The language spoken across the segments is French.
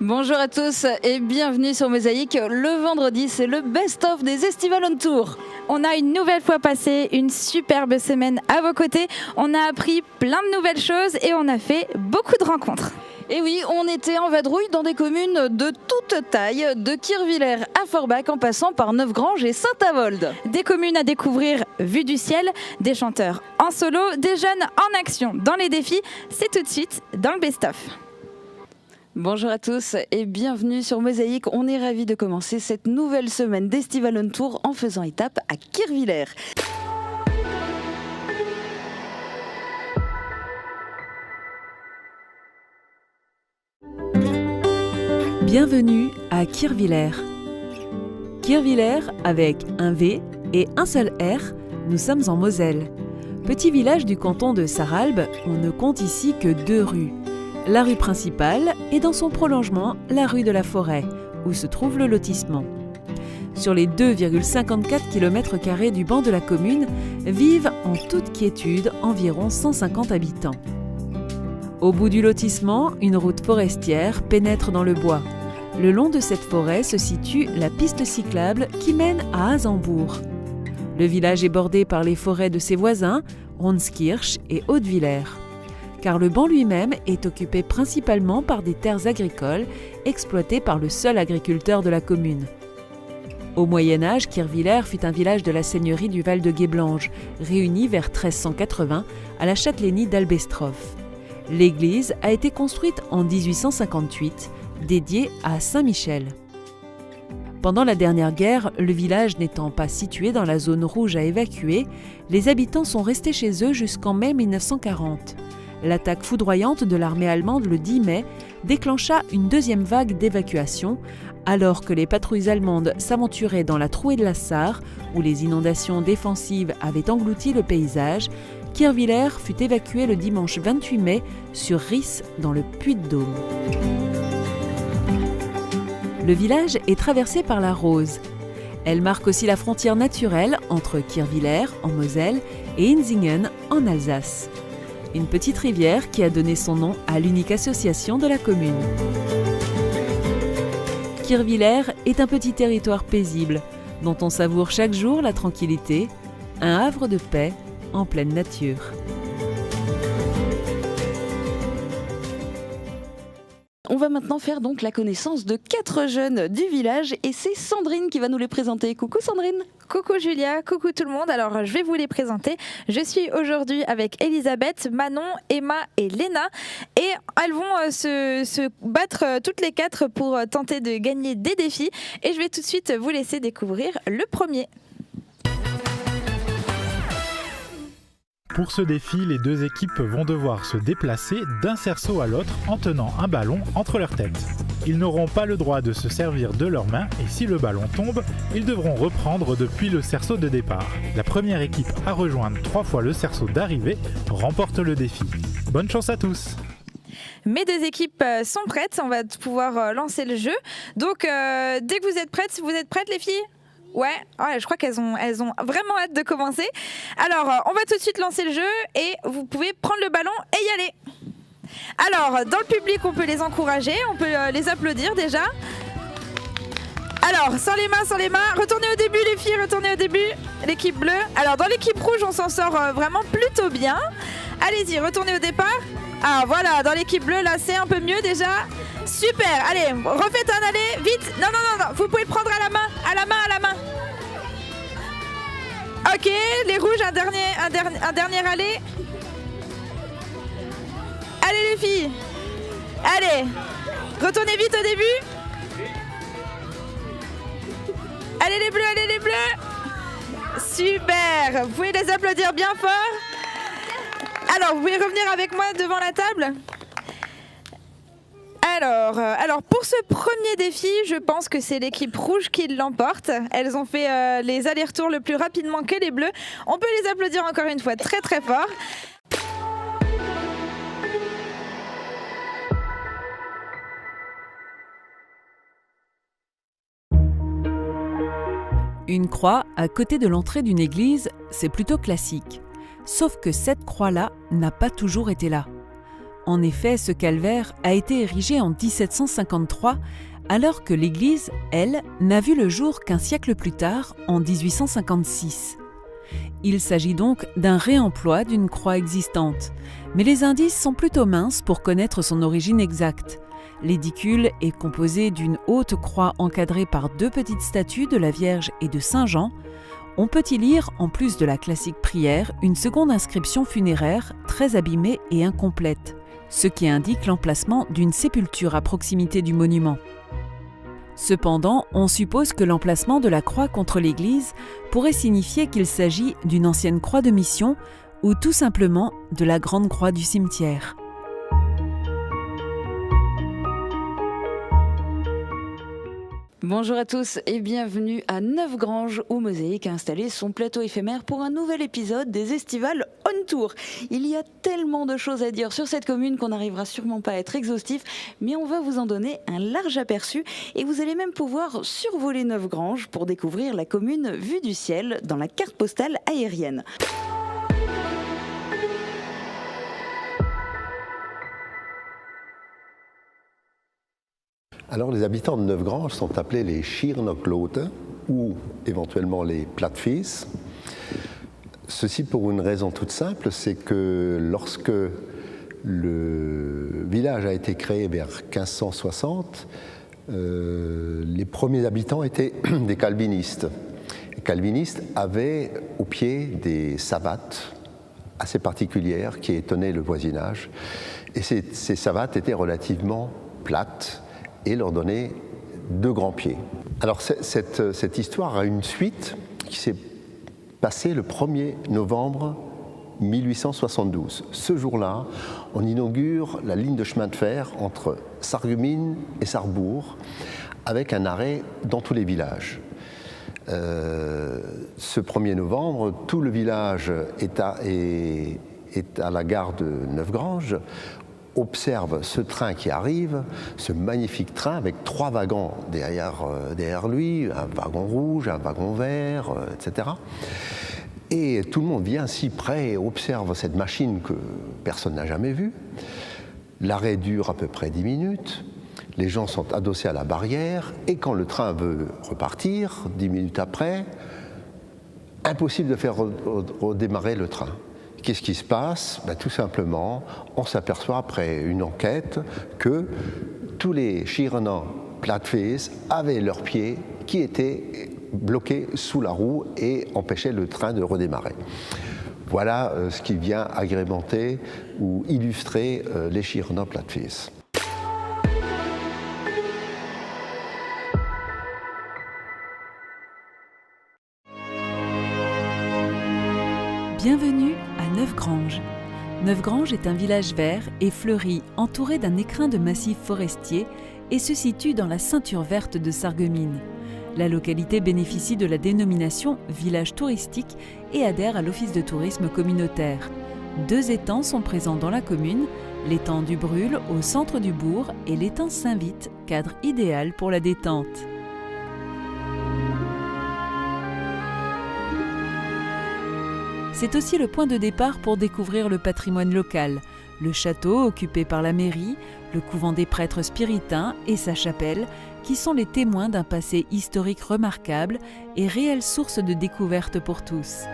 Bonjour à tous et bienvenue sur Mosaïque. Le vendredi, c'est le best-of des Estivales on Tour. On a une nouvelle fois passé une superbe semaine à vos côtés. On a appris plein de nouvelles choses et on a fait beaucoup de rencontres. Et oui, on était en vadrouille dans des communes de toute taille, de Kirvillers à Forbach en passant par Neufgrange et Saint-Avold. Des communes à découvrir vues du ciel, des chanteurs en solo, des jeunes en action dans les défis. C'est tout de suite dans le best-of. Bonjour à tous et bienvenue sur Mosaïque. On est ravis de commencer cette nouvelle semaine d'Estivales on Tour en faisant étape à Kirvillers. Bienvenue à Kirvillers. Kirvillers avec un V et un seul R, nous sommes en Moselle. Petit village du canton de Sarralbe, on ne compte ici que 2 rues. La rue principale et dans son prolongement, la rue de la Forêt, où se trouve le lotissement. Sur les 2,54 km² du banc de la commune, vivent en toute quiétude environ 150 habitants. Au bout du lotissement, une route forestière pénètre dans le bois. Le long de cette forêt se situe la piste cyclable qui mène à Hazembourg. Le village est bordé par les forêts de ses voisins, Ronskirch et Hautevillers. Car le banc lui-même est occupé principalement par des terres agricoles exploitées par le seul agriculteur de la commune. Au Moyen-Âge, Kirvillers fut un village de la seigneurie du Val de Guéblange, réuni vers 1380 à la châtellenie d'Albestroff. L'église a été construite en 1858, dédiée à Saint-Michel. Pendant la dernière guerre, le village n'étant pas situé dans la zone rouge à évacuer, les habitants sont restés chez eux jusqu'en mai 1940. L'attaque foudroyante de l'armée allemande le 10 mai déclencha une deuxième vague d'évacuation, alors que les patrouilles allemandes s'aventuraient dans la Trouée de la Sarre, où les inondations défensives avaient englouti le paysage. Kirvillers fut évacué le dimanche 28 mai sur Ris, dans le Puy-de-Dôme. Le village est traversé par la Rose. Elle marque aussi la frontière naturelle entre Kirvillers, en Moselle, et Insingen, en Alsace. Une petite rivière qui a donné son nom à l'unique association de la commune. Kirvillers est un petit territoire paisible, dont on savoure chaque jour la tranquillité, un havre de paix en pleine nature. On va maintenant faire donc la connaissance de 4 jeunes du village et c'est Sandrine qui va nous les présenter. Coucou Sandrine. Coucou Julia, coucou tout le monde. Alors je vais vous les présenter. Je suis aujourd'hui avec Elisabeth, Manon, Emma et Léna et elles vont se battre toutes les 4 pour tenter de gagner des défis et je vais tout de suite vous laisser découvrir le premier. Pour ce défi, les 2 équipes vont devoir se déplacer d'un cerceau à l'autre en tenant un ballon entre leurs têtes. Ils n'auront pas le droit de se servir de leurs mains et si le ballon tombe, ils devront reprendre depuis le cerceau de départ. La première équipe à rejoindre 3 fois le cerceau d'arrivée remporte le défi. Bonne chance à tous! Mes 2 équipes sont prêtes, on va pouvoir lancer le jeu. Donc dès que vous êtes prêtes les filles ? Ouais, je crois qu'elles ont vraiment hâte de commencer. Alors, on va tout de suite lancer le jeu et vous pouvez prendre le ballon et y aller. Alors, dans le public, on peut les encourager, on peut les applaudir déjà. Alors, sans les mains, retournez au début les filles, retournez au début, l'équipe bleue. Alors, dans l'équipe rouge, on s'en sort vraiment plutôt bien. Allez-y, retournez au départ. Ah voilà, dans l'équipe bleue, là, c'est un peu mieux déjà. Super, allez, refaites un aller, vite. Non, vous pouvez le prendre à la main. Ok, les rouges, un dernier aller. Allez les filles. Allez, retournez vite au début. Allez les bleus. Super, vous pouvez les applaudir bien fort. Alors, vous pouvez revenir avec moi devant la table. Alors, pour ce premier défi, je pense que c'est l'équipe rouge qui l'emporte. Elles ont fait les allers-retours le plus rapidement que les bleus. On peut les applaudir encore une fois très très fort. Une croix à côté de l'entrée d'une église, c'est plutôt classique. Sauf que cette croix-là n'a pas toujours été là. En effet, ce calvaire a été érigé en 1753, alors que l'église, elle, n'a vu le jour qu'un siècle plus tard, en 1856. Il s'agit donc d'un réemploi d'une croix existante, mais les indices sont plutôt minces pour connaître son origine exacte. L'édicule est composé d'une haute croix encadrée par 2 petites statues de la Vierge et de Saint Jean. On peut y lire, en plus de la classique prière, une seconde inscription funéraire très abîmée et incomplète, ce qui indique l'emplacement d'une sépulture à proximité du monument. Cependant, on suppose que l'emplacement de la croix contre l'église pourrait signifier qu'il s'agit d'une ancienne croix de mission ou tout simplement de la grande croix du cimetière. Bonjour à tous et bienvenue à Neufgrange où Mosaïque a installé son plateau éphémère pour un nouvel épisode des Estivales on Tour. Il y a tellement de choses à dire sur cette commune qu'on n'arrivera sûrement pas à être exhaustif, mais on va vous en donner un large aperçu et vous allez même pouvoir survoler Neufgrange pour découvrir la commune vue du ciel dans la carte postale aérienne. Alors les habitants de Neufgrange sont appelés les Schiernockloten ou éventuellement les Plattfees. Ceci pour une raison toute simple, c'est que lorsque le village a été créé vers 1560, les premiers habitants étaient des calvinistes. Les calvinistes avaient au pied des savates assez particulières qui étonnaient le voisinage. Et ces savates étaient relativement plates et leur donnaient 2 grands pieds. Alors cette histoire a une suite qui s'est passée le 1er novembre 1872. Ce jour-là, on inaugure la ligne de chemin de fer entre Sarreguemines et Sarrebourg avec un arrêt dans tous les villages. Ce 1er novembre, tout le village est à la gare de Neufgrange, observe ce train qui arrive, ce magnifique train avec 3 wagons derrière lui, un wagon rouge, un wagon vert, etc. Et tout le monde vient si près et observe cette machine que personne n'a jamais vue. L'arrêt dure à peu près 10 minutes. Les gens sont adossés à la barrière et quand le train veut repartir, 10 minutes après, impossible de faire redémarrer le train. Qu'est-ce qui se passe ? Tout simplement, on s'aperçoit après une enquête que tous les Schierner Plattfees avaient leurs pieds qui étaient bloqués sous la roue et empêchaient le train de redémarrer. Voilà ce qui vient agrémenter ou illustrer les Schierner Plattfees. Bienvenue à Neufgrange. Neufgrange est un village vert et fleuri, entouré d'un écrin de massifs forestiers et se situe dans la ceinture verte de Sarreguemines. La localité bénéficie de la dénomination village touristique et adhère à l'office de tourisme communautaire. 2 étangs sont présents dans la commune, l'étang du Brûle au centre du bourg et l'étang Saint-Vite, cadre idéal pour la détente. C'est aussi le point de départ pour découvrir le patrimoine local, le château occupé par la mairie, le couvent des prêtres spiritains et sa chapelle, qui sont les témoins d'un passé historique remarquable et réelle source de découverte pour tous.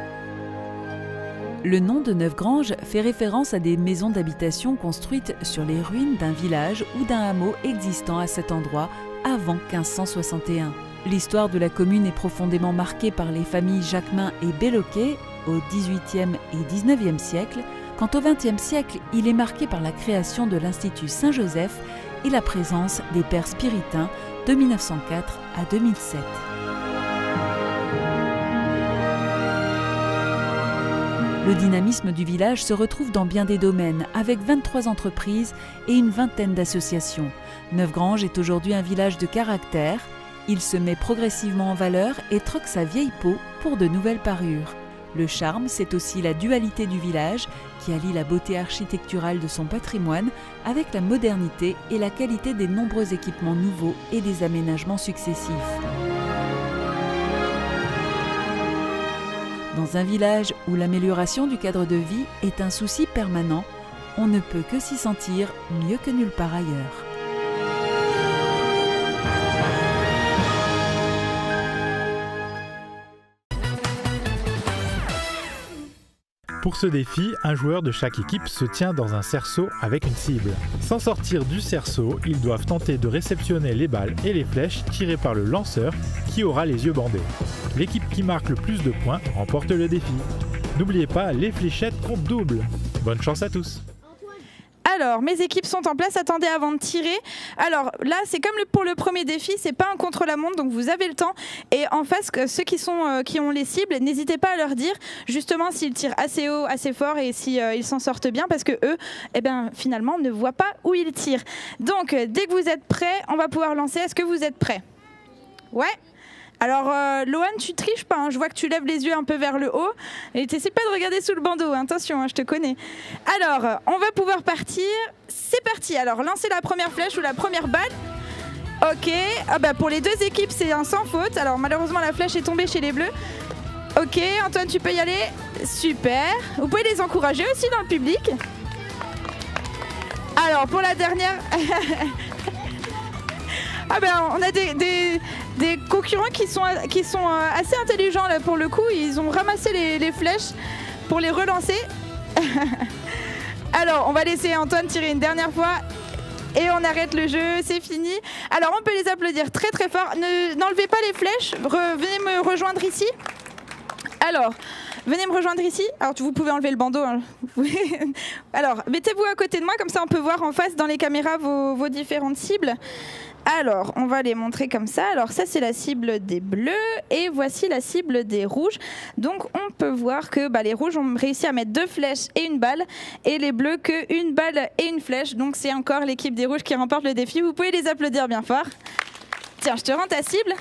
Le nom de Neufgrange fait référence à des maisons d'habitation construites sur les ruines d'un village ou d'un hameau existant à cet endroit avant 1561. L'histoire de la commune est profondément marquée par les familles Jacquemin et Belloquet au XVIIIe et XIXe siècle. Quant au XXe siècle, il est marqué par la création de l'Institut Saint-Joseph et la présence des pères spiritains de 1904 à 2007. Le dynamisme du village se retrouve dans bien des domaines, avec 23 entreprises et une vingtaine d'associations. Neufgrange est aujourd'hui un village de caractère. Il se met progressivement en valeur et troque sa vieille peau pour de nouvelles parures. Le charme, c'est aussi la dualité du village qui allie la beauté architecturale de son patrimoine avec la modernité et la qualité des nombreux équipements nouveaux et des aménagements successifs. Dans un village où l'amélioration du cadre de vie est un souci permanent, on ne peut que s'y sentir mieux que nulle part ailleurs. Pour ce défi, un joueur de chaque équipe se tient dans un cerceau avec une cible. Sans sortir du cerceau, ils doivent tenter de réceptionner les balles et les flèches tirées par le lanceur qui aura les yeux bandés. L'équipe qui marque le plus de points remporte le défi. N'oubliez pas, les fléchettes comptent double. Bonne chance à tous! Alors, mes équipes sont en place. Attendez avant de tirer. Alors là, c'est comme pour le premier défi, c'est pas un contre-la-montre, donc vous avez le temps. Et en face, ceux qui ont les cibles, n'hésitez pas à leur dire justement s'ils tirent assez haut, assez fort et si ils s'en sortent bien, parce que eux, finalement, ne voient pas où ils tirent. Donc, dès que vous êtes prêts, on va pouvoir lancer. Est-ce que vous êtes prêts? Ouais. Alors, Lohan, tu triches pas, hein. Je vois que tu lèves les yeux un peu vers le haut. Et t'essaies pas de regarder sous le bandeau, hein. Attention, hein, je te connais. Alors, on va pouvoir partir. C'est parti. Alors, lancez la première flèche ou la première balle. Ok. Pour les deux équipes, c'est un sans faute. Alors, malheureusement, la flèche est tombée chez les bleus. Ok, Antoine, tu peux y aller. Super. Vous pouvez les encourager aussi dans le public. Alors, pour la dernière... on a des concurrents qui sont assez intelligents là pour le coup. Ils ont ramassé les flèches pour les relancer. Alors, on va laisser Antoine tirer une dernière fois et on arrête le jeu, c'est fini. Alors, on peut les applaudir très très fort. N'enlevez pas les flèches, venez me rejoindre ici. Alors, venez me rejoindre ici. Alors, vous pouvez enlever le bandeau. Hein. Alors, mettez-vous à côté de moi, comme ça on peut voir en face dans les caméras vos différentes cibles. Alors, on va les montrer comme ça. Alors, ça, c'est la cible des bleus et voici la cible des rouges. Donc, on peut voir que les rouges ont réussi à mettre 2 flèches et une balle et les bleus qu'une balle et une flèche. Donc, c'est encore l'équipe des rouges qui remporte le défi. Vous pouvez les applaudir bien fort. Tiens, je te rends ta cible.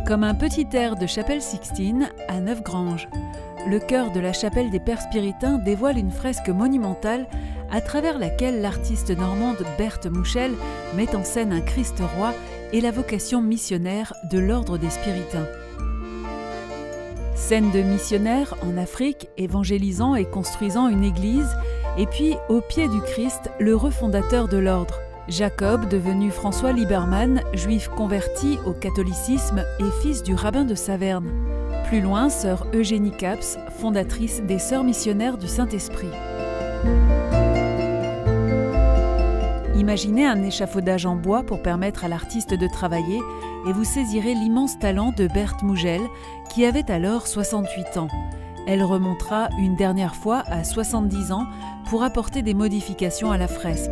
Comme un petit air de Chapelle Sixtine à Neuf-Granges. Le chœur de la chapelle des Pères Spiritains dévoile une fresque monumentale à travers laquelle l'artiste normande Berthe Mouchel met en scène un Christ roi et la vocation missionnaire de l'ordre des Spiritains. Scène de missionnaires en Afrique, évangélisant et construisant une église, et puis au pied du Christ, le refondateur de l'ordre. Jacob, devenu François Liebermann, juif converti au catholicisme et fils du rabbin de Saverne. Plus loin, sœur Eugénie Caps, fondatrice des Sœurs missionnaires du Saint-Esprit. Imaginez un échafaudage en bois pour permettre à l'artiste de travailler et vous saisirez l'immense talent de Berthe Mouchel, qui avait alors 68 ans. Elle remontera une dernière fois à 70 ans pour apporter des modifications à la fresque.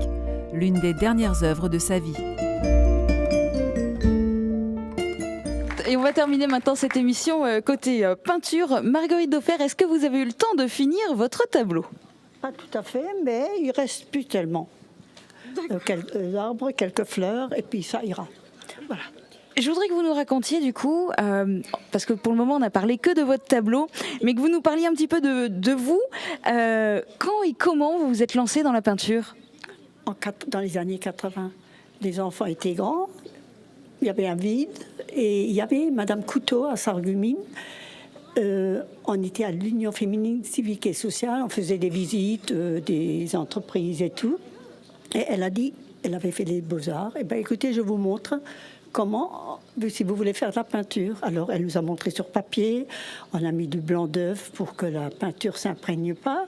L'une des dernières œuvres de sa vie. Et on va terminer maintenant cette émission côté peinture. Marguerite Dauffer, est-ce que vous avez eu le temps de finir votre tableau? Pas tout à fait, mais il ne reste plus tellement. Quelques arbres, quelques fleurs, et puis ça ira. Voilà. Je voudrais que vous nous racontiez du coup, parce que pour le moment on n'a parlé que de votre tableau, mais que vous nous parliez un petit peu de vous. Quand et comment vous vous êtes lancé dans la peinture? Dans les années 80, les enfants étaient grands, il y avait un vide, et il y avait Madame Couteau à Sarreguemines. On était à l'Union féminine civique et sociale, on faisait des visites des entreprises et tout. Et elle a dit, elle avait fait les beaux-arts, et bien écoutez, je vous montre comment, si vous voulez faire de la peinture. Alors elle nous a montré sur papier, on a mis du blanc d'œuf pour que la peinture ne s'imprègne pas.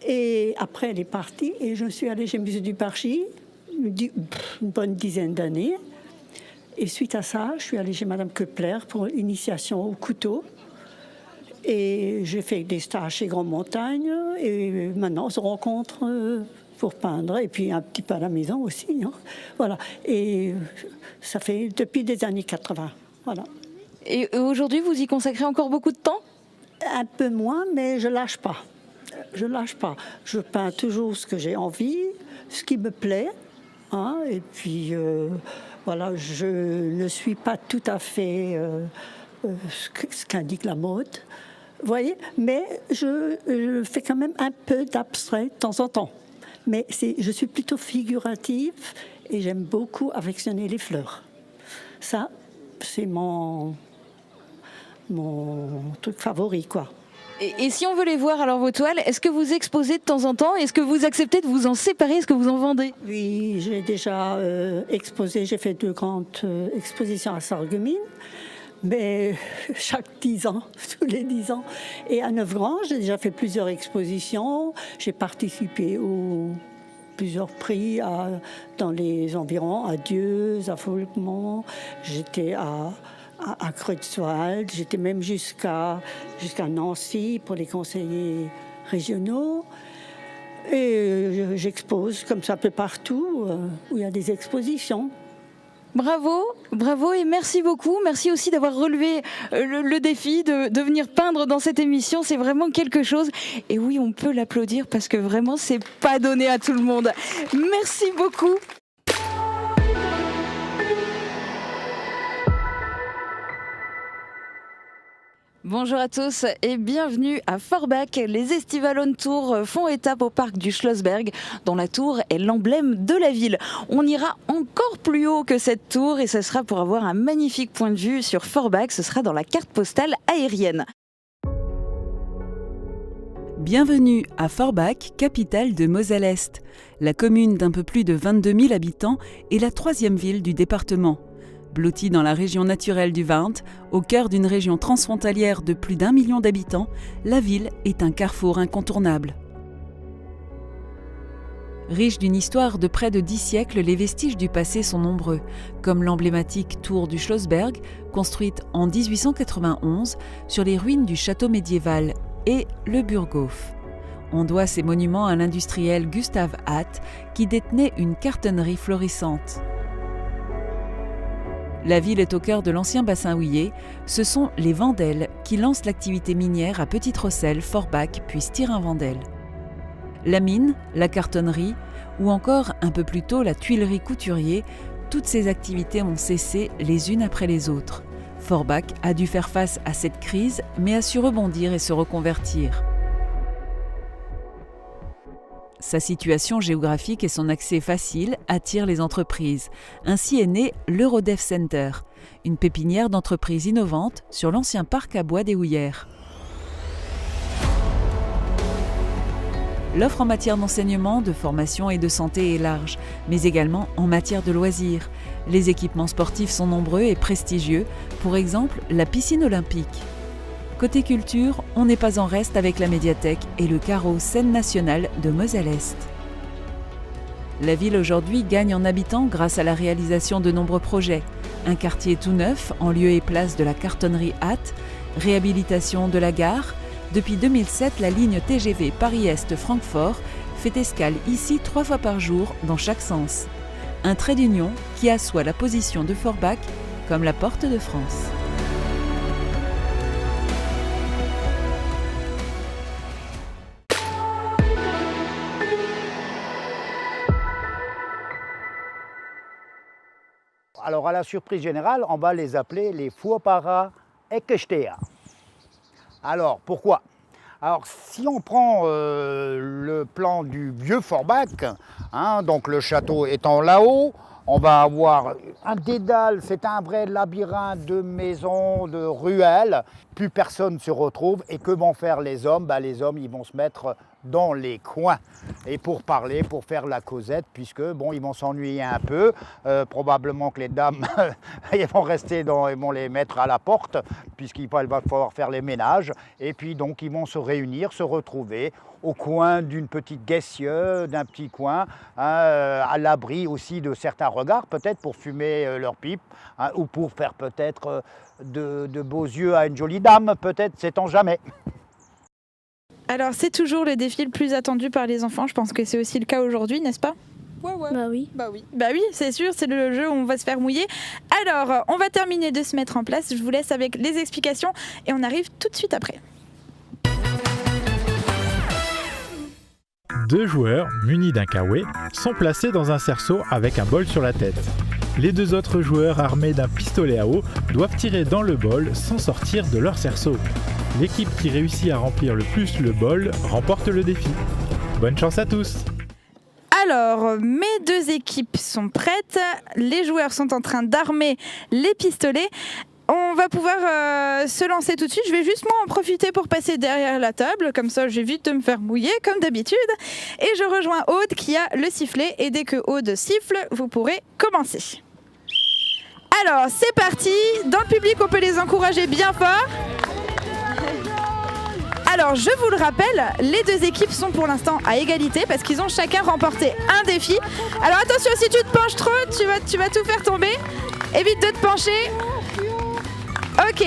Et après, elle est partie et je suis allée chez M. Duparchy, une bonne dizaine d'années. Et suite à ça, je suis allée chez Mme Kepler pour l'initiation au couteau. Et j'ai fait des stages chez Grand Montagne. Et maintenant, on se rencontre pour peindre. Et puis un petit peu à la maison aussi. Hein. Voilà. Et ça fait depuis des années 80. Voilà. Et aujourd'hui, vous y consacrez encore beaucoup de temps? Un peu moins, mais je lâche pas. Je lâche pas. Je peins toujours ce que j'ai envie, ce qui me plaît. Hein, et puis, voilà, je ne suis pas tout à fait ce qu'indique la mode. Vous voyez? Mais je fais quand même un peu d'abstrait de temps en temps. Mais je suis plutôt figurative et j'aime beaucoup affectionner les fleurs. Ça, c'est mon truc favori, quoi. Et si on veut les voir, alors vos toiles, est-ce que vous exposez de temps en temps? Est-ce que vous acceptez de vous en séparer? Est-ce que vous en vendez? Oui, j'ai déjà exposé, j'ai fait 2 grandes expositions à Sarreguemines, mais chaque 10 ans, tous les 10 ans. Et à Neuf-Granges, j'ai déjà fait plusieurs expositions. J'ai participé aux plusieurs prix dans les environs, à Dieuze, à Folquemont. J'étais à Creutzwald, j'étais même jusqu'à Nancy pour les conseillers régionaux. Et j'expose comme ça un peu partout où il y a des expositions. Bravo et merci beaucoup. Merci aussi d'avoir relevé le défi de venir peindre dans cette émission. C'est vraiment quelque chose. Et oui, on peut l'applaudir parce que vraiment, c'est pas donné à tout le monde. Merci beaucoup. Bonjour à tous et bienvenue à Forbach. Les Estivales on Tour font étape au parc du Schlossberg, dont la tour est l'emblème de la ville. On ira encore plus haut que cette tour et ce sera pour avoir un magnifique point de vue sur Forbach. Ce sera dans la carte postale aérienne. Bienvenue à Forbach, capitale de Moselle-Est. La commune d'un peu plus de 22 000 habitants est la 3e ville du département. Blottie dans la région naturelle du Warnt, au cœur d'une région transfrontalière de plus d'1 million d'habitants, la ville est un carrefour incontournable. Riche d'une histoire de près de 10 siècles, les vestiges du passé sont nombreux, comme l'emblématique tour du Schlossberg, construite en 1891 sur les ruines du château médiéval, et le Burghof. On doit ces monuments à l'industriel Gustav Hatt, qui détenait une cartonnerie florissante. La ville est au cœur de l'ancien bassin houiller. Ce sont les Vendel qui lancent l'activité minière à Petite-Rosselle, Forbach puis Stirin-Vendel. La mine, la cartonnerie ou encore un peu plus tôt la tuilerie couturier, toutes ces activités ont cessé les unes après les autres. Forbach a dû faire face à cette crise mais a su rebondir et se reconvertir. Sa situation géographique et son accès facile attirent les entreprises. Ainsi est né l'Eurodev Center, une pépinière d'entreprises innovantes sur l'ancien parc à bois des Houillères. L'offre en matière d'enseignement, de formation et de santé est large, mais également en matière de loisirs. Les équipements sportifs sont nombreux et prestigieux, pour exemple la piscine olympique. Côté culture, on n'est pas en reste avec la médiathèque et le carreau Scène nationale de Moselle-Est. La ville aujourd'hui gagne en habitants grâce à la réalisation de nombreux projets. Un quartier tout neuf en lieu et place de la cartonnerie Hatt, réhabilitation de la gare. Depuis 2007, la ligne TGV Paris-Est-Francfort fait escale ici 3 fois par jour dans chaque sens. Un trait d'union qui assoit la position de Forbach comme la porte de France. Alors à la surprise générale, on va les appeler les Fuopara Ekestea. Alors pourquoi? Alors si on prend le plan du vieux Forbach, donc le château étant là-haut, on va avoir un dédale, c'est un vrai labyrinthe de maisons, de ruelles. Plus personne ne se retrouve. Et que vont faire les hommes? Les hommes, ils vont se mettre dans les coins. Et pour parler, pour faire la causette, puisque bon, ils vont s'ennuyer un peu. Probablement que les dames, ils vont rester ils vont les mettre à la porte, puisqu'il va falloir faire les ménages. Et puis donc, ils vont se réunir, se retrouver au coin d'une petite guessieu, d'un petit coin, à l'abri aussi de certains regards, peut-être pour fumer leur pipe, ou pour faire peut-être de beaux yeux à une jolie dame, peut-être, sait-on jamais. Alors c'est toujours le défi le plus attendu par les enfants, je pense que c'est aussi le cas aujourd'hui, n'est-ce pas? Ouais. Bah oui, c'est sûr, c'est le jeu où on va se faire mouiller. Alors, on va terminer de se mettre en place, je vous laisse avec les explications et on arrive tout de suite après. 2 joueurs, munis d'un kawé, sont placés dans un cerceau avec un bol sur la tête. Les 2 autres joueurs, armés d'un pistolet à eau, doivent tirer dans le bol sans sortir de leur cerceau. L'équipe qui réussit à remplir le plus le bol remporte le défi. Bonne chance à tous! Alors, mes deux équipes sont prêtes. Les joueurs sont en train d'armer les pistolets. On va pouvoir se lancer tout de suite. Je vais juste moi en profiter pour passer derrière la table. Comme ça, j'évite de me faire mouiller comme d'habitude. Et je rejoins Aude qui a le sifflet. Et dès que Aude siffle, vous pourrez commencer. Alors, c'est parti. Dans le public, on peut les encourager bien fort. Alors, je vous le rappelle, les deux équipes sont pour l'instant à égalité parce qu'ils ont chacun remporté un défi. Alors attention, si tu te penches trop, tu vas tout faire tomber. Évite de te pencher. Ok.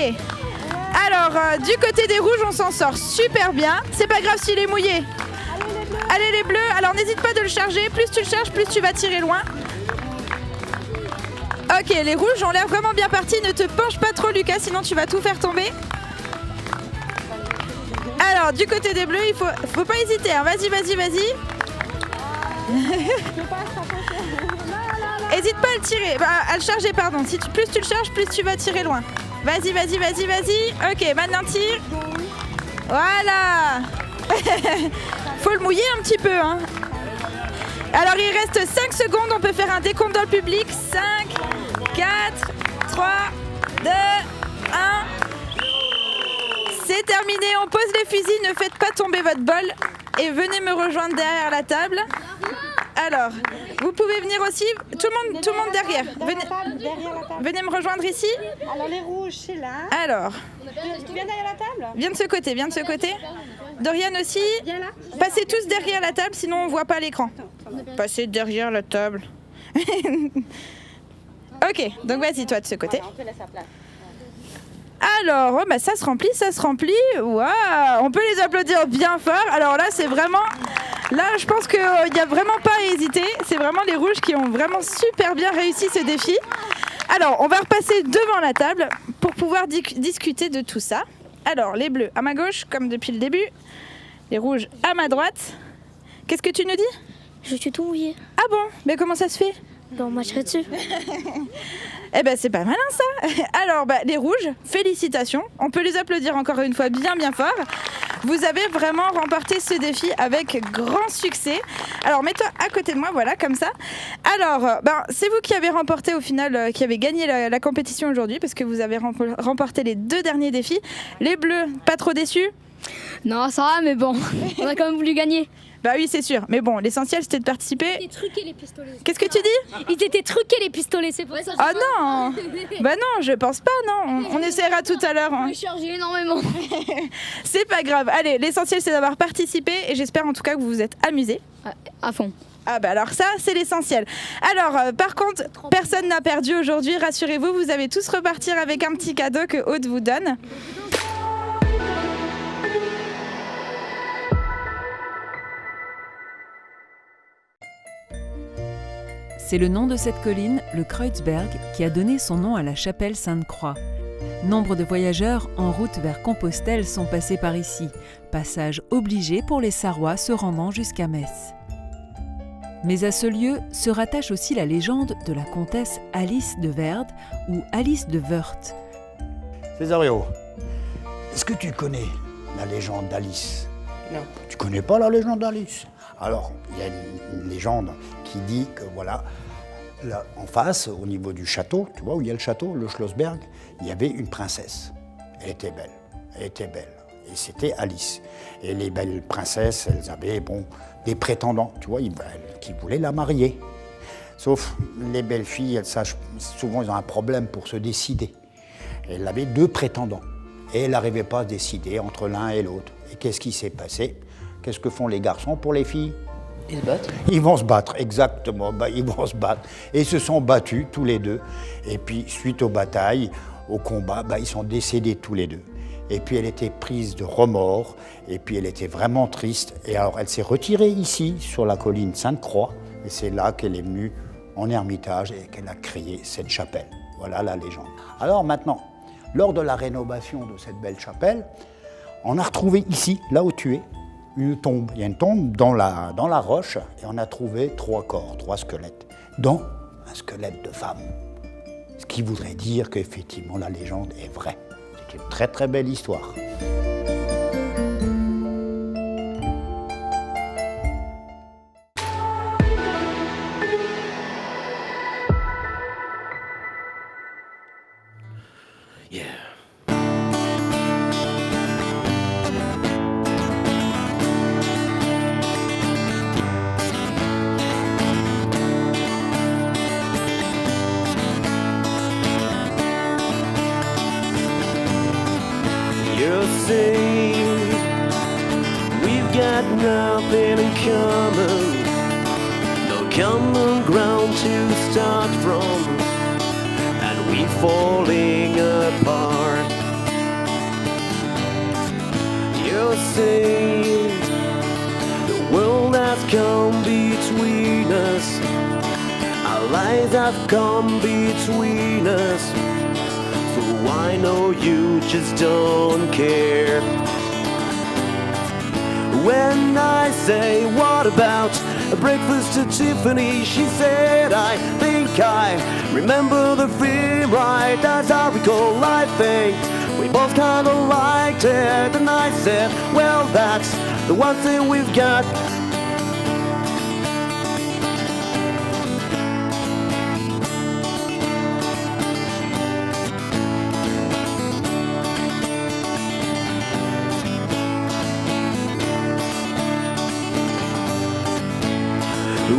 Alors, du côté des rouges, on s'en sort super bien. C'est pas grave s'il est mouillé. Allez les bleus, alors n'hésite pas de le charger. Plus tu le charges, plus tu vas tirer loin. Ok, les rouges ont l'air vraiment bien partis. Ne te penche pas trop, Lucas, sinon tu vas tout faire tomber. Alors, du côté des bleus, il faut pas hésiter. Hein. Vas-y. Hésite pas à le tirer, à le charger, pardon. Plus tu le charges, plus tu vas tirer loin. Vas-y. Ok, maintenant tire. Voilà. Faut le mouiller un petit peu. Hein. Alors, il reste 5 secondes. On peut faire un décompte dans le public. 5, 4, 3, 2, 1. C'est terminé, on pose les fusils, ne faites pas tomber votre bol et venez me rejoindre derrière la table. Alors, vous pouvez venir aussi, tout le monde derrière. Venez me rejoindre ici. Alors les rouges, c'est là. Alors, Tu viens derrière la table? viens de ce côté. Dorian aussi. Viens là. Passez tous derrière la table, sinon on ne voit pas l'écran. Passez derrière la table. Ok, donc vas-y toi de ce côté. On te laisse la place. Alors, oh bah ça se remplit. Waouh, on peut les applaudir bien fort. Alors là, c'est vraiment... Là, je pense qu'il n'y a vraiment pas à hésiter. C'est vraiment les rouges qui ont vraiment super bien réussi ce défi. Alors, on va repasser devant la table pour pouvoir discuter de tout ça. Alors, les bleus à ma gauche, comme depuis le début. Les rouges à ma droite. Qu'est-ce que tu nous dis? Je suis tout mouillée. Ah bon? Mais comment ça se fait? Bon, moi je serai dessus. Eh ben c'est pas malin ça. Alors les rouges, félicitations. On peut les applaudir encore une fois bien fort. Vous avez vraiment remporté ce défi avec grand succès. Alors mets-toi à côté de moi, voilà, comme ça. Alors, c'est vous qui avez remporté au final, qui avez gagné la compétition aujourd'hui parce que vous avez remporté les 2 derniers défis. Les bleus, pas trop déçus? Non, ça va, mais bon, on a quand même voulu gagner. Bah oui, c'est sûr. Mais bon, l'essentiel, c'était de participer. Ils étaient truqués les pistolets. Qu'est-ce que tu dis? Ils étaient truqués les pistolets, c'est pour ça. Ah non. Bah non, je pense pas, non. On essaiera tout à l'heure. Hein. Je chargé énormément. C'est pas grave. Allez, l'essentiel, c'est d'avoir participé et j'espère en tout cas que vous vous êtes amusés. À fond. Ah bah alors ça, c'est l'essentiel. Alors, par contre, personne n'a perdu aujourd'hui. Rassurez-vous, vous allez tous repartir avec un petit cadeau que Aude vous donne. C'est le nom de cette colline, le Kreuzberg, qui a donné son nom à la chapelle Sainte-Croix. Nombre de voyageurs en route vers Compostelle sont passés par ici, passage obligé pour les Sarrois se rendant jusqu'à Metz. Mais à ce lieu se rattache aussi la légende de la comtesse Alice de Verde ou Alice de Wörth. Césario, est-ce que tu connais la légende d'Alice? Non. Tu connais pas la légende d'Alice? Alors, il y a une légende qui dit que voilà, là, en face, au niveau du château, tu vois où il y a le château, le Schlossberg, il y avait une princesse. Elle était belle. Et c'était Alice. Et les belles princesses, elles avaient des prétendants, tu vois, qui voulaient la marier. Sauf les belles filles, souvent ils ont un problème pour se décider. Elle avait 2 prétendants. Et elle n'arrivait pas à se décider entre l'un et l'autre. Et qu'est-ce qui s'est passé? Qu'est-ce que font les garçons pour les filles? Ils se battent? Ils vont se battre, exactement. Ils vont se battre. Et ils se sont battus tous les 2. Et puis, suite aux batailles, au combat, ils sont décédés tous les 2. Et puis, elle était prise de remords. Et puis, elle était vraiment triste. Et alors, elle s'est retirée ici, sur la colline Sainte-Croix. Et c'est là qu'elle est venue en ermitage et qu'elle a créé cette chapelle. Voilà la légende. Alors maintenant, lors de la rénovation de cette belle chapelle, on a retrouvé ici, là où tu es, une tombe. Il y a une tombe dans la roche et on a trouvé 3 corps, 3 squelettes, dont un squelette de femme. Ce qui voudrait dire qu'effectivement la légende est vraie. C'est une très très belle histoire. we've got nothing in common, no common ground to start from, and we're falling apart. You say the world has come between us, our lives have come between us, so I know you just don't care. When I say, what about a breakfast at Tiffany? She said, I think I remember the film right as I recall. I think we both kind of liked it. And I said, well, that's the one thing we've got.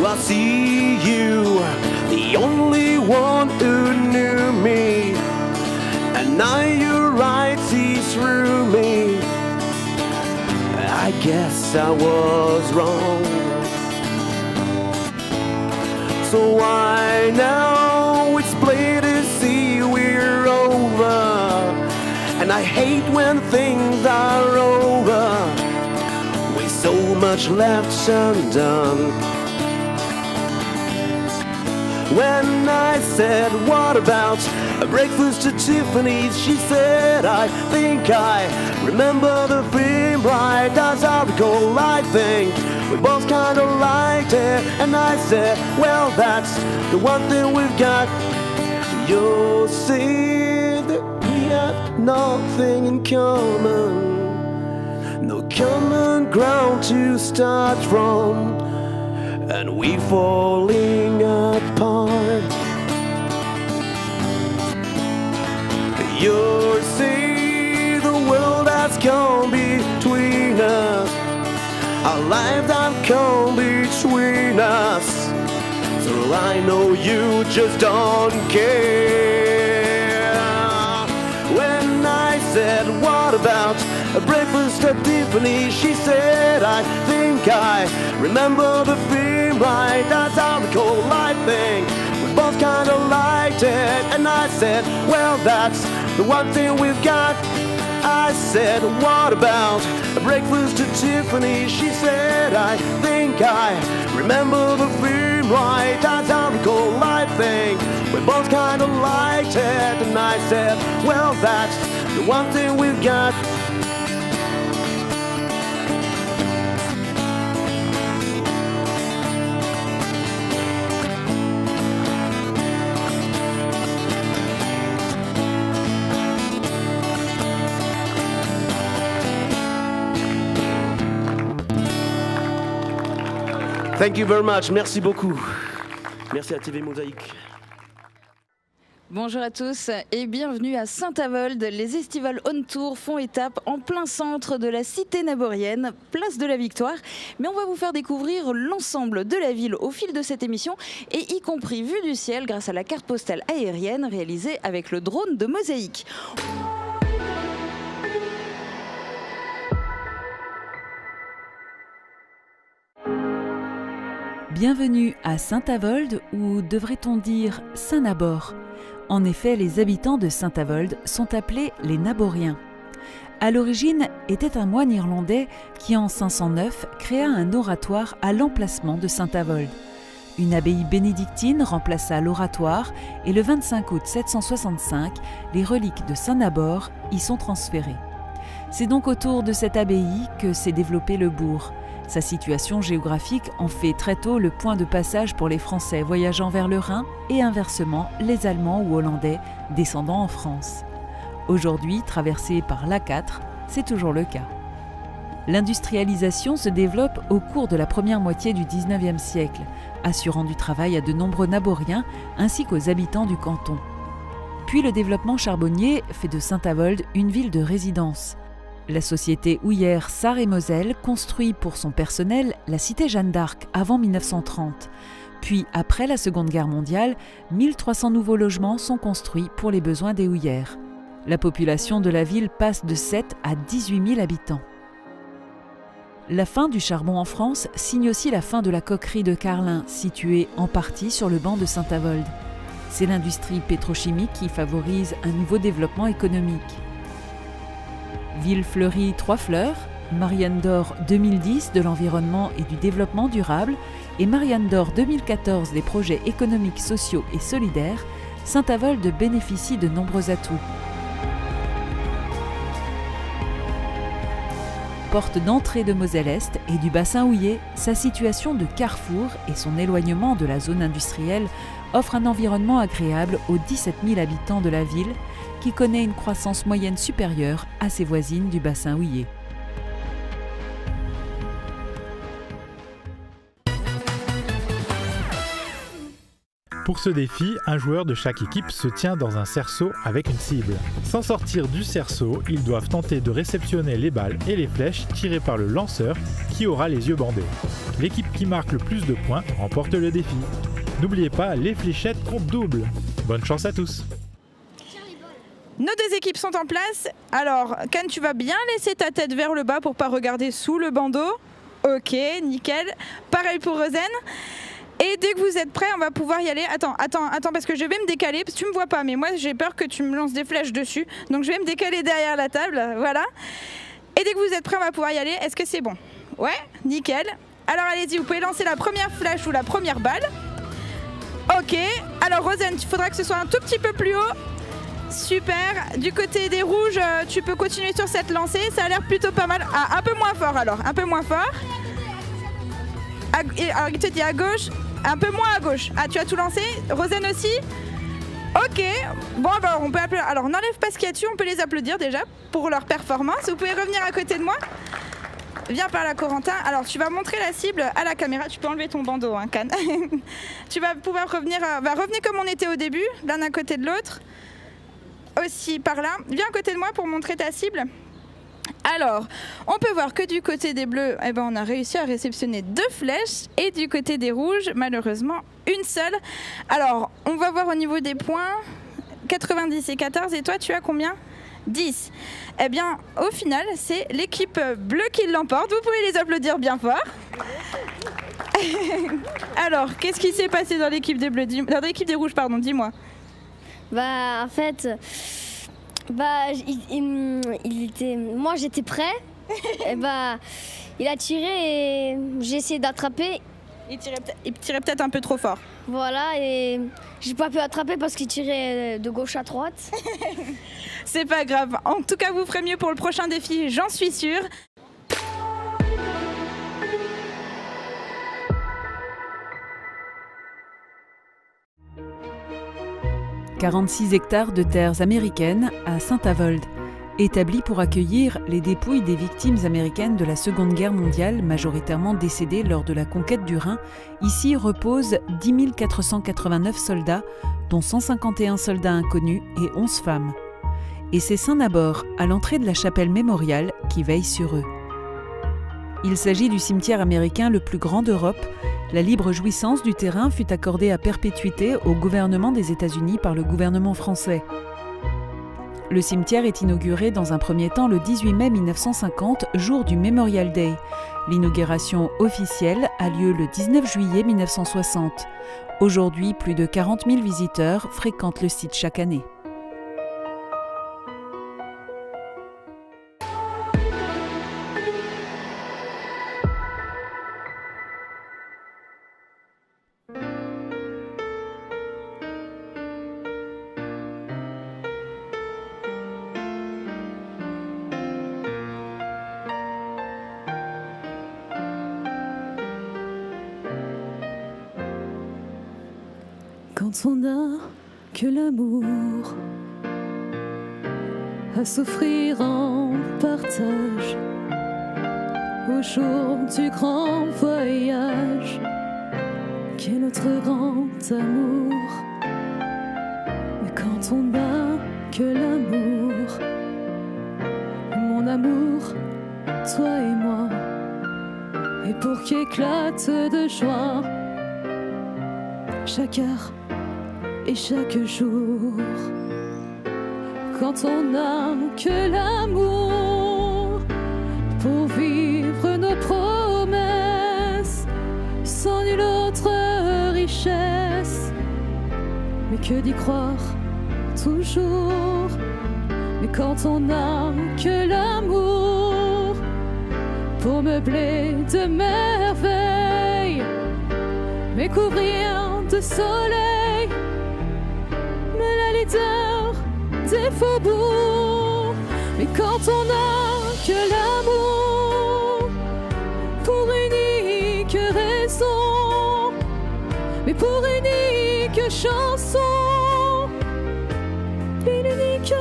I see you, the only one who knew me, and now your eyes see through me. I guess I was wrong, so I now it's plain to see we're over, and I hate when things are over with so much left undone. When I said, what about a breakfast at Tiffany's? She said, I think I remember the film right as I recall. I think we both kind of liked it. And I said, well, that's the one thing we've got. You say that we have nothing in common, no common ground to start from, and we're falling apart. You see, the world has come between us, our lives have come between us, so I know you just don't care. When I said, what about a breakfast at Tiffany? She said, I think I remember the film right as I recall. I think we both kind of liked it. And I said, well, that's the one thing we've got. I said, what about a breakfast at Tiffany? She said, I think I remember the film right as I recall. I think we both kind of liked it. And I said, well, that's the one thing we've got. Thank you very much. Merci beaucoup. Merci à TV Mosaïque. Bonjour à tous et bienvenue à Saint-Avold. Les Estivales On Tour font étape en plein centre de la cité naborienne, place de la Victoire. Mais on va vous faire découvrir l'ensemble de la ville au fil de cette émission et y compris vue du ciel grâce à la carte postale aérienne réalisée avec le drone de Mosaïque. Bienvenue à Saint-Avold, ou devrait-on dire Saint-Nabor. En effet, les habitants de Saint-Avold sont appelés les Naboriens. À l'origine, était un moine irlandais qui, en 509, créa un oratoire à l'emplacement de Saint-Avold. Une abbaye bénédictine remplaça l'oratoire et le 25 août 765, les reliques de Saint-Nabor y sont transférées. C'est donc autour de cette abbaye que s'est développé le bourg. Sa situation géographique en fait très tôt le point de passage pour les Français voyageant vers le Rhin et inversement les Allemands ou Hollandais descendant en France. Aujourd'hui, traversée par l'A4, c'est toujours le cas. L'industrialisation se développe au cours de la première moitié du XIXe siècle, assurant du travail à de nombreux Naboriens ainsi qu'aux habitants du canton. Puis le développement charbonnier fait de Saint-Avold une ville de résidence. La société houillère Sarre et Moselle construit pour son personnel la cité Jeanne d'Arc avant 1930. Puis, après la Seconde Guerre mondiale, 1300 nouveaux logements sont construits pour les besoins des houillères. La population de la ville passe de 7 à 18 000 habitants. La fin du charbon en France signe aussi la fin de la coquerie de Carlin, située en partie sur le banc de Saint-Avold. C'est l'industrie pétrochimique qui favorise un nouveau développement économique. Ville fleurie 3 fleurs, Marianne d'Or 2010 de l'environnement et du développement durable et Marianne d'Or 2014 des projets économiques, sociaux et solidaires, Saint-Avold bénéficie de nombreux atouts. Porte d'entrée de Moselle-Est et du bassin houiller, sa situation de carrefour et son éloignement de la zone industrielle offrent un environnement agréable aux 17 000 habitants de la ville qui connaît une croissance moyenne supérieure à ses voisines du bassin houiller. Pour ce défi, un joueur de chaque équipe se tient dans un cerceau avec une cible. Sans sortir du cerceau, ils doivent tenter de réceptionner les balles et les flèches tirées par le lanceur qui aura les yeux bandés. L'équipe qui marque le plus de points remporte le défi. N'oubliez pas, les fléchettes comptent double. Bonne chance à tous! Nos deux équipes sont en place. Alors, Can, tu vas bien laisser ta tête vers le bas pour pas regarder sous le bandeau. Ok, nickel. Pareil pour Rosen. Et dès que vous êtes prêts, on va pouvoir y aller. Attends, parce que je vais me décaler. Parce que tu me vois pas, mais moi j'ai peur que tu me lances des flèches dessus. Donc je vais me décaler derrière la table, voilà. Et dès que vous êtes prêts, on va pouvoir y aller. Est-ce que c'est bon? Ouais, nickel. Alors allez-y, vous pouvez lancer la première flèche ou la première balle. Ok. Alors Rosen, il faudra que ce soit un tout petit peu plus haut. Super. Du côté des rouges, tu peux continuer sur cette lancée. Ça a l'air plutôt pas mal. Ah, un peu moins fort alors, un peu moins fort. Alors il te dit à gauche. Un peu moins à gauche. Ah, tu as tout lancé? Rosen aussi? Ok. Bon, alors on peut applaudir. Alors, on n'enlève pas ce qu'il y a dessus, on peut les applaudir déjà pour leur performance. Vous pouvez revenir à côté de moi. Viens par là, Corentin. Alors, tu vas montrer la cible à la caméra. Tu peux enlever ton bandeau, hein, Can. Tu vas pouvoir revenir. Revenez comme on était au début, l'un à côté de l'autre. Aussi par là. Viens à côté de moi pour montrer ta cible. Alors, on peut voir que du côté des bleus, on a réussi à réceptionner 2 flèches et du côté des rouges, malheureusement, une seule. Alors, on va voir au niveau des points, 90 et 14, et toi, tu as combien? 10. Eh bien, au final, c'est l'équipe bleue qui l'emporte. Vous pouvez les applaudir bien fort. Alors, qu'est-ce qui s'est passé dans l'équipe des bleus, dans l'équipe des rouges, pardon, dis-moi. En fait... il était... Moi, j'étais prêt. Et il a tiré et j'ai essayé d'attraper. Il tirait peut-être un peu trop fort. Voilà, et j'ai pas pu attraper parce qu'il tirait de gauche à droite. C'est pas grave. En tout cas, vous ferez mieux pour le prochain défi, j'en suis sûre. « 46 hectares de terres américaines à Saint-Avold, établis pour accueillir les dépouilles des victimes américaines de la Seconde Guerre mondiale, majoritairement décédées lors de la conquête du Rhin. Ici reposent 10 489 soldats, dont 151 soldats inconnus et 11 femmes. Et c'est Saint-Nabor, à l'entrée de la chapelle mémoriale, qui veille sur eux. Il s'agit du cimetière américain le plus grand d'Europe. La libre jouissance du terrain fut accordée à perpétuité au gouvernement des États-Unis par le gouvernement français. Le cimetière est inauguré dans un premier temps le 18 mai 1950, jour du Memorial Day. L'inauguration officielle a lieu le 19 juillet 1960. Aujourd'hui, plus de 40 000 visiteurs fréquentent le site chaque année. Quand on n'a que l'amour à s'offrir en partage au jour du grand voyage qu'est notre grand amour. Mais quand on n'a que l'amour, mon amour, toi et moi, et pour qu'éclate de joie chaque heure et chaque jour, quand on n'a que l'amour pour vivre nos projets, que d'y croire toujours. Mais quand on n'a que l'amour pour meubler de merveilles, mais couvrir de soleil, mais la laideur des faubourgs. Mais quand on n'a que l'amour pour unique raison, mais pour unique chanson, et l'unique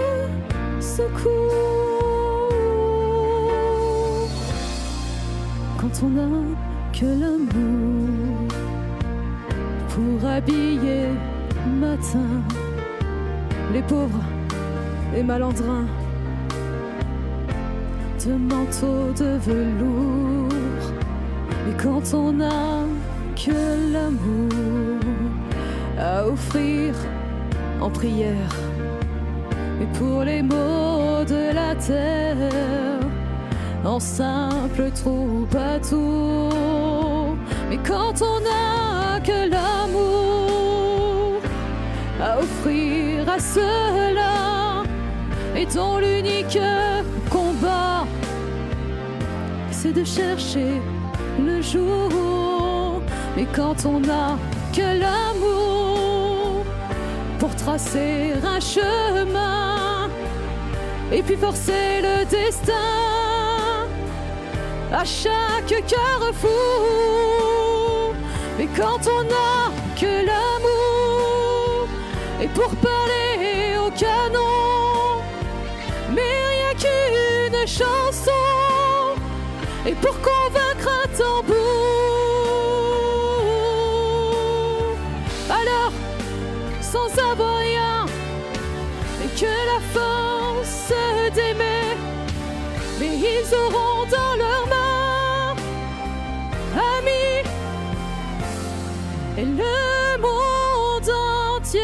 secours. Quand on n'a que l'amour pour habiller matin les pauvres et malandrins de manteaux de velours. Mais quand on n'a que l'amour à offrir en prière, et pour les maux de la terre, en simple troubadour. Mais quand on n'a que l'amour à offrir à ceux-là, et dont l'unique combat, c'est de chercher le jour. Mais quand on n'a que l'amour pour tracer un chemin, et puis forcer le destin à chaque carrefour. Mais quand on n'a que l'amour, et pour parler au canon, mais rien qu'une chanson, et pour convaincre un tambour, alors sans avoir rien, et que la force d'aimer, mais ils auront dans leurs mains amis et le monde entier.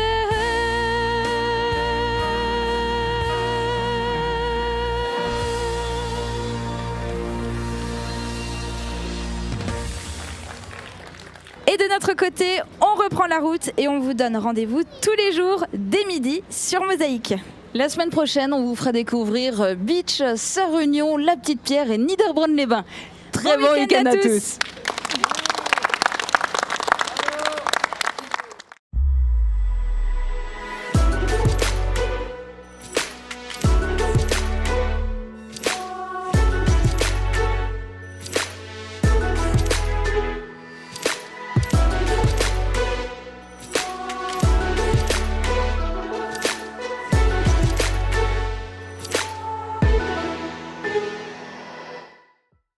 Et de notre côté, on reprend la route et on vous donne rendez-vous tous les jours dès midi sur Mosaïque. La semaine prochaine, on vous fera découvrir Beach, Sœur-Union, La Petite Pierre et Niederbronn-les-Bains. Très bon week-end à tous.